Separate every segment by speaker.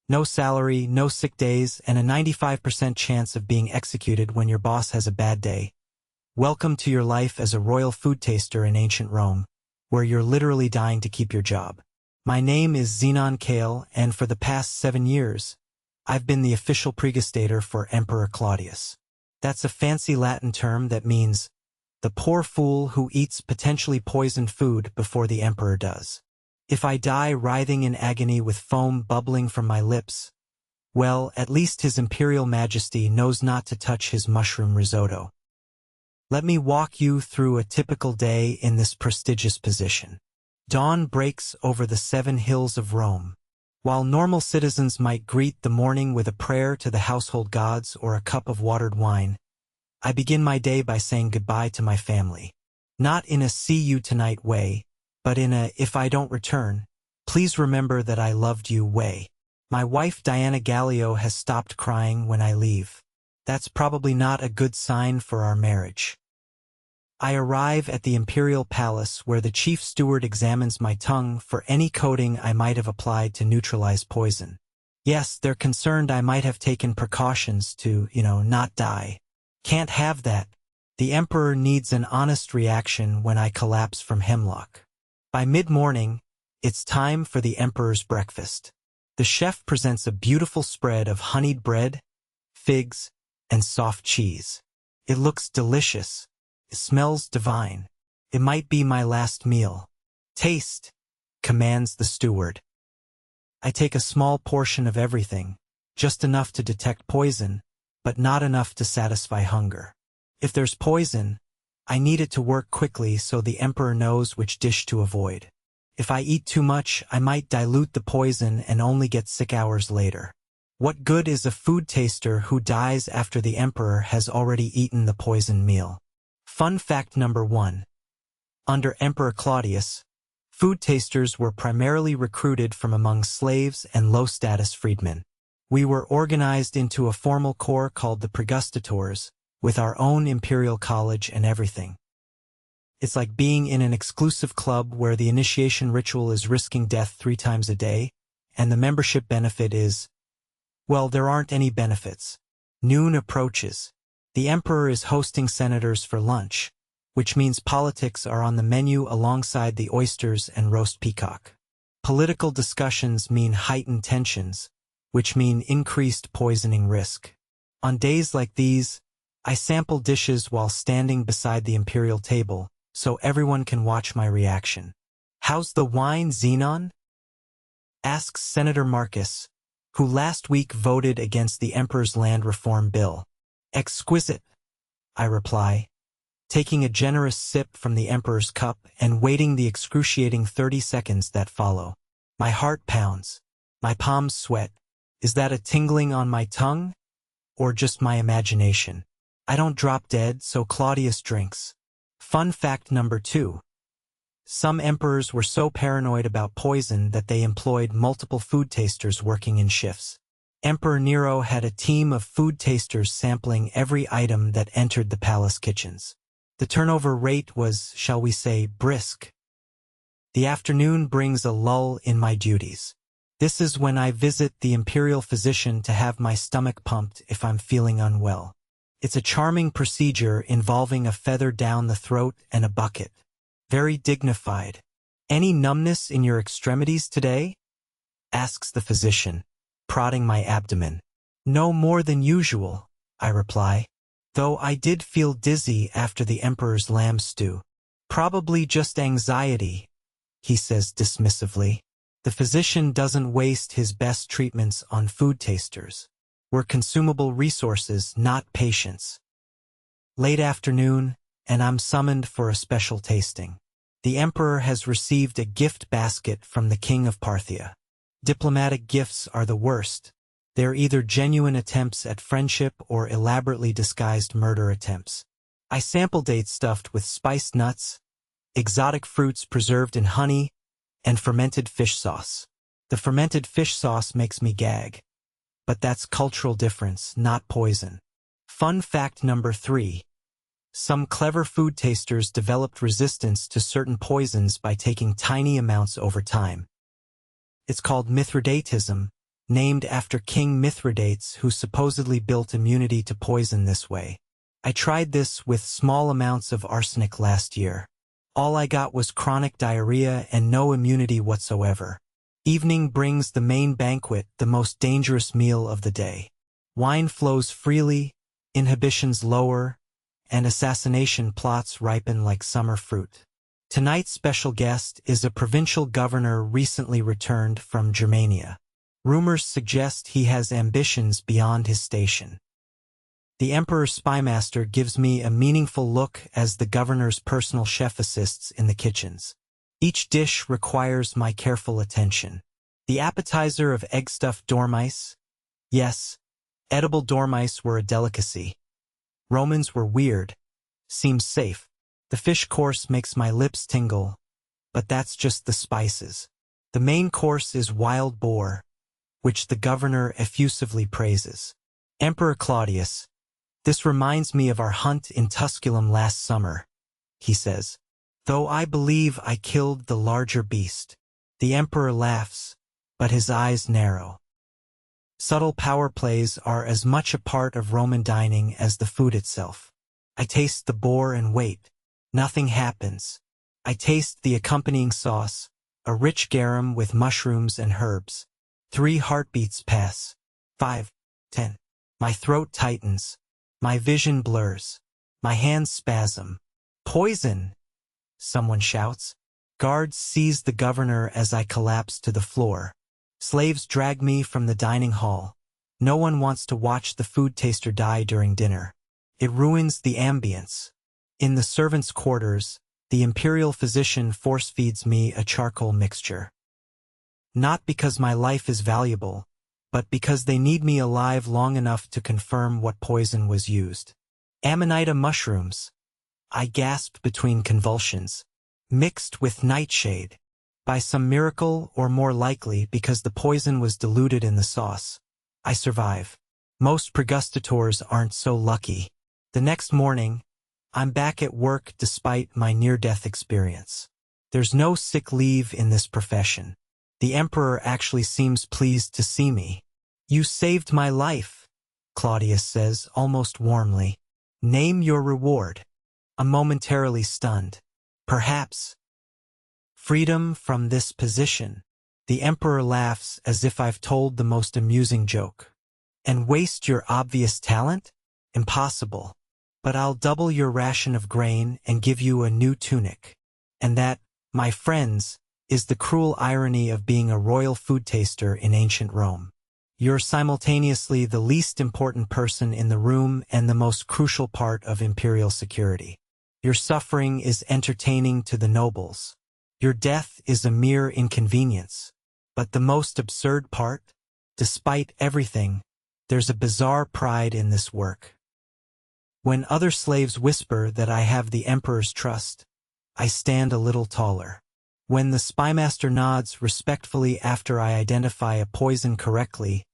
Speaker 1: No salary, no sick days, and a 95% chance of being executed when your boss has a bad day. Welcome to your life as a royal food taster in ancient Rome, where you're literally dying to keep your job. My name is Xenon Kale, and for the past 7 years, I've been the official pregustator for Emperor Claudius. That's a fancy Latin term that means the poor fool who eats potentially poisoned food before the emperor does. If I die writhing in agony with foam bubbling from my lips, well, at least His Imperial Majesty knows not to touch his mushroom risotto. Let me walk you through a typical day in this prestigious position. Dawn breaks over the 7 hills of Rome. While normal citizens might greet the morning with a prayer to the household gods or a cup of watered wine, I begin my day by saying goodbye to my family. Not in a see you tonight way, but in a if I don't return, please remember that I loved you way. My wife Diana Gallio has stopped crying when I leave. That's probably not a good sign for our marriage. I arrive at the imperial palace where the chief steward examines my tongue for any coating I might have applied to neutralize poison. Yes, they're concerned I might have taken precautions to, not die. Can't have that. The emperor needs an honest reaction when I collapse from hemlock. By mid-morning, it's time for the emperor's breakfast. The chef presents a beautiful spread of honeyed bread, figs, and soft cheese. It looks delicious. It smells divine. It might be my last meal. Taste, commands the steward. I take a small portion of everything, just enough to detect poison, but not enough to satisfy hunger. If there's poison, I need it to work quickly so the emperor knows which dish to avoid. If I eat too much, I might dilute the poison and only get sick hours later. What good is a food taster who dies after the emperor has already eaten the poisoned meal? Fun fact number 1. Under Emperor Claudius, food tasters were primarily recruited from among slaves and low-status freedmen. We were organized into a formal corps called the pregustators, with our own imperial college and everything. It's like being in an exclusive club where the initiation ritual is risking death 3 times a day, and the membership benefit is, well, there aren't any benefits. Noon approaches. The emperor is hosting senators for lunch, which means politics are on the menu alongside the oysters and roast peacock. Political discussions mean heightened tensions, which mean increased poisoning risk. On days like these, I sample dishes while standing beside the imperial table, so everyone can watch my reaction. How's the wine, Xenon? Asks Senator Marcus, who last week voted against the emperor's land reform bill. Exquisite, I reply, taking a generous sip from the emperor's cup and waiting the excruciating 30 seconds that follow. My heart pounds. My palms sweat. Is that a tingling on my tongue? Or just my imagination? I don't drop dead, so Claudius drinks. Fun fact number 2. Some emperors were so paranoid about poison that they employed multiple food tasters working in shifts. Emperor Nero had a team of food tasters sampling every item that entered the palace kitchens. The turnover rate was, shall we say, brisk. The afternoon brings a lull in my duties. This is when I visit the imperial physician to have my stomach pumped if I'm feeling unwell. It's a charming procedure involving a feather down the throat and a bucket. Very dignified. Any numbness in your extremities today? Asks the physician, prodding my abdomen. No more than usual, I reply, though I did feel dizzy after the emperor's lamb stew. Probably just anxiety, he says dismissively. The physician doesn't waste his best treatments on food tasters. We're consumable resources, not patients. Late afternoon, and I'm summoned for a special tasting. The emperor has received a gift basket from the king of Parthia. Diplomatic gifts are the worst. They're either genuine attempts at friendship or elaborately disguised murder attempts. I sample dates stuffed with spiced nuts, exotic fruits preserved in honey, and fermented fish sauce. The fermented fish sauce makes me gag. But that's cultural difference, not poison. Fun fact number 3. Some clever food tasters developed resistance to certain poisons by taking tiny amounts over time. It's called Mithridatism, named after King Mithridates, who supposedly built immunity to poison this way. I tried this with small amounts of arsenic last year. All I got was chronic diarrhea and no immunity whatsoever. Evening brings the main banquet, the most dangerous meal of the day. Wine flows freely, inhibitions lower, and assassination plots ripen like summer fruit. Tonight's special guest is a provincial governor recently returned from Germania. Rumors suggest he has ambitions beyond his station. The Emperor's spymaster gives me a meaningful look as the governor's personal chef assists in the kitchens. Each dish requires my careful attention. The appetizer of egg-stuffed dormice? Yes, edible dormice were a delicacy. Romans were weird. Seems safe. The fish course makes my lips tingle, but that's just the spices. The main course is wild boar, which the governor effusively praises. Emperor Claudius, this reminds me of our hunt in Tusculum last summer, he says. Though I believe I killed the larger beast. The emperor laughs, but his eyes narrow. Subtle power plays are as much a part of Roman dining as the food itself. I taste the boar and wait. Nothing happens. I taste the accompanying sauce, a rich garum with mushrooms and herbs. 3 heartbeats pass. 5, 10. My throat tightens. My vision blurs. My hands spasm. Poison! Someone shouts. Guards seize the governor as I collapse to the floor. Slaves drag me from the dining hall. No one wants to watch the food taster die during dinner. It ruins the ambience. In the servants' quarters, the imperial physician force-feeds me a charcoal mixture. Not because my life is valuable, but because they need me alive long enough to confirm what poison was used. Amanita mushrooms. I gasp between convulsions. Mixed with nightshade. By some miracle, or more likely because the poison was diluted in the sauce, I survive. Most pregustators aren't so lucky. The next morning, I'm back at work despite my near-death experience. There's no sick leave in this profession. The emperor actually seems pleased to see me. You saved my life, Claudius says almost warmly. Name your reward. I'm momentarily stunned. Perhaps freedom from this position. The emperor laughs as if I've told the most amusing joke. And waste your obvious talent? Impossible. But I'll double your ration of grain and give you a new tunic. And that, my friends, is the cruel irony of being a royal food taster in ancient Rome. You're simultaneously the least important person in the room and the most crucial part of imperial security. Your suffering is entertaining to the nobles. Your death is a mere inconvenience. But the most absurd part? Despite everything, there's a bizarre pride in this work. When other slaves whisper that I have the emperor's trust, I stand a little taller. When the spymaster nods respectfully after I identify a poison correctly,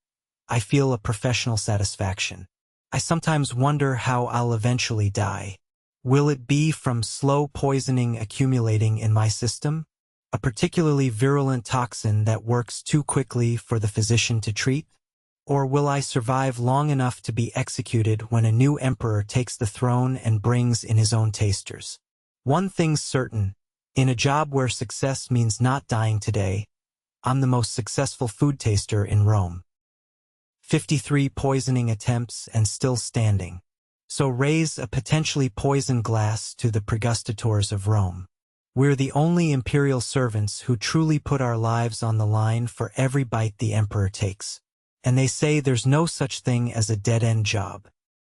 Speaker 1: I feel a professional satisfaction. I sometimes wonder how I'll eventually die. Will it be from slow poisoning accumulating in my system? A particularly virulent toxin that works too quickly for the physician to treat? Or will I survive long enough to be executed when a new emperor takes the throne and brings in his own tasters? One thing's certain. In a job where success means not dying today, I'm the most successful food taster in Rome. 53 poisoning attempts and still standing. So raise a potentially poisoned glass to the pregustators of Rome. We're the only imperial servants who truly put our lives on the line for every bite the emperor takes. And they say there's no such thing as a dead-end job.